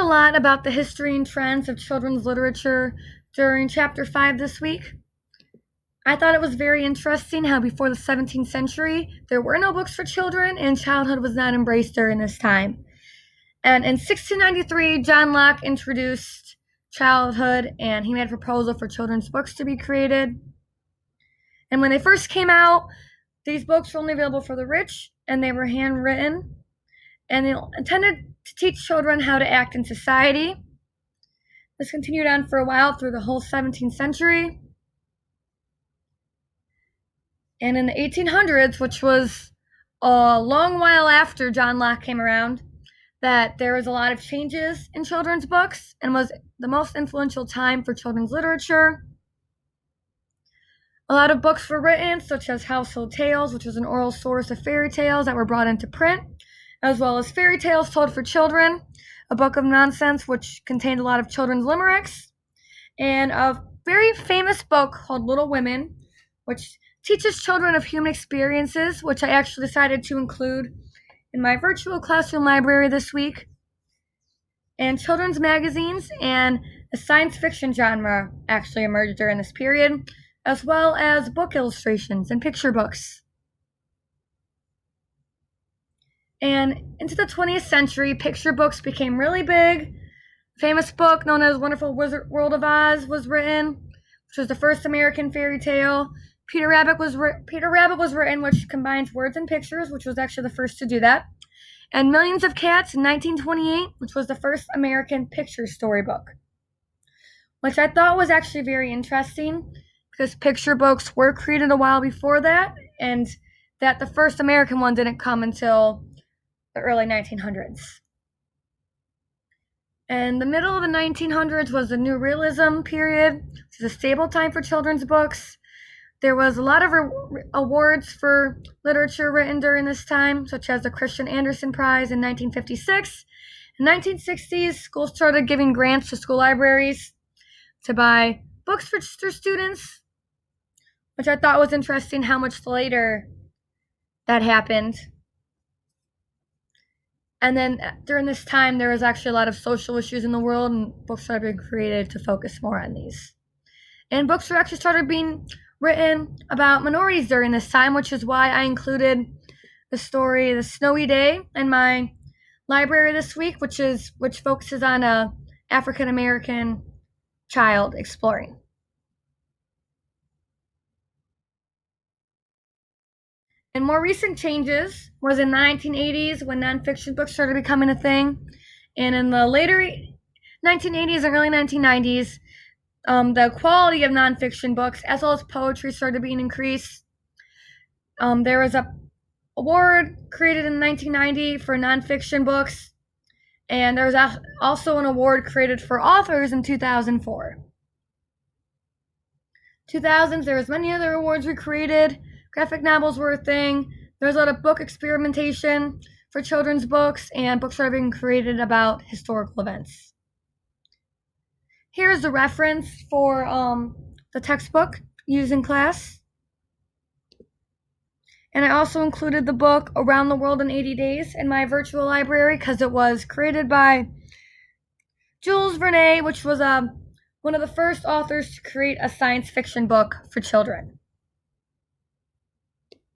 lot about the history and trends of children's literature during Chapter 5 this week. I thought it was very interesting how before the 17th century, there were no books for children and childhood was not embraced during this time. And in 1693, John Locke introduced childhood and he made a proposal for children's books to be created. And when they first came out, these books were only available for the rich and they were handwritten and they intended to teach children how to act in society. This continued on for a while through the whole 17th century. And in the 1800s, which was a long while after John Locke came around, that there was a lot of changes in children's books and was the most influential time for children's literature. A lot of books were written, such as Household Tales, which was an oral source of fairy tales that were brought into print, as well as Fairy Tales Told for Children, a book of nonsense which contained a lot of children's limericks, and a very famous book called Little Women, which teaches children of human experiences, which I actually decided to include in my virtual classroom library this week, and children's magazines and the science fiction genre actually emerged during this period, as well as book illustrations and picture books. And into the 20th century, picture books became really big. A famous book known as Wonderful World of Oz was written, which was the first American fairy tale. Peter Rabbit was written, which combines words and pictures, which was actually the first to do that. And Millions of Cats in 1928, which was the first American picture storybook, which I thought was actually very interesting because picture books were created a while before that, and that the first American one didn't come until the early 1900s. And the middle of the 1900s was the New Realism period, which is a stable time for children's books. There was a lot of awards for literature written during this time, such as the Christian Andersen Prize in 1956. In the 1960s, schools started giving grants to school libraries to buy books for their students, which I thought was interesting how much later that happened. And then during this time, there was actually a lot of social issues in the world, and books started being created to focus more on these. And books were actually started being written about minorities during this time, which is why I included the story The Snowy Day in my library this week, which focuses on a African American child exploring. And more recent changes was in the 1980s when nonfiction books started becoming a thing, and in the later 1980s and early 1990s, the quality of nonfiction books as well as poetry started being increased. There was a award created in 1990 for nonfiction books, and there was also an award created for authors in 2004. 2000s, there was many other awards were created. Graphic novels were a thing. There was a lot of book experimentation for children's books, and books started being created about historical events. Here's the reference for the textbook used in class. And I also included the book Around the World in 80 Days in my virtual library because it was created by Jules Verne, which was one of the first authors to create a science fiction book for children.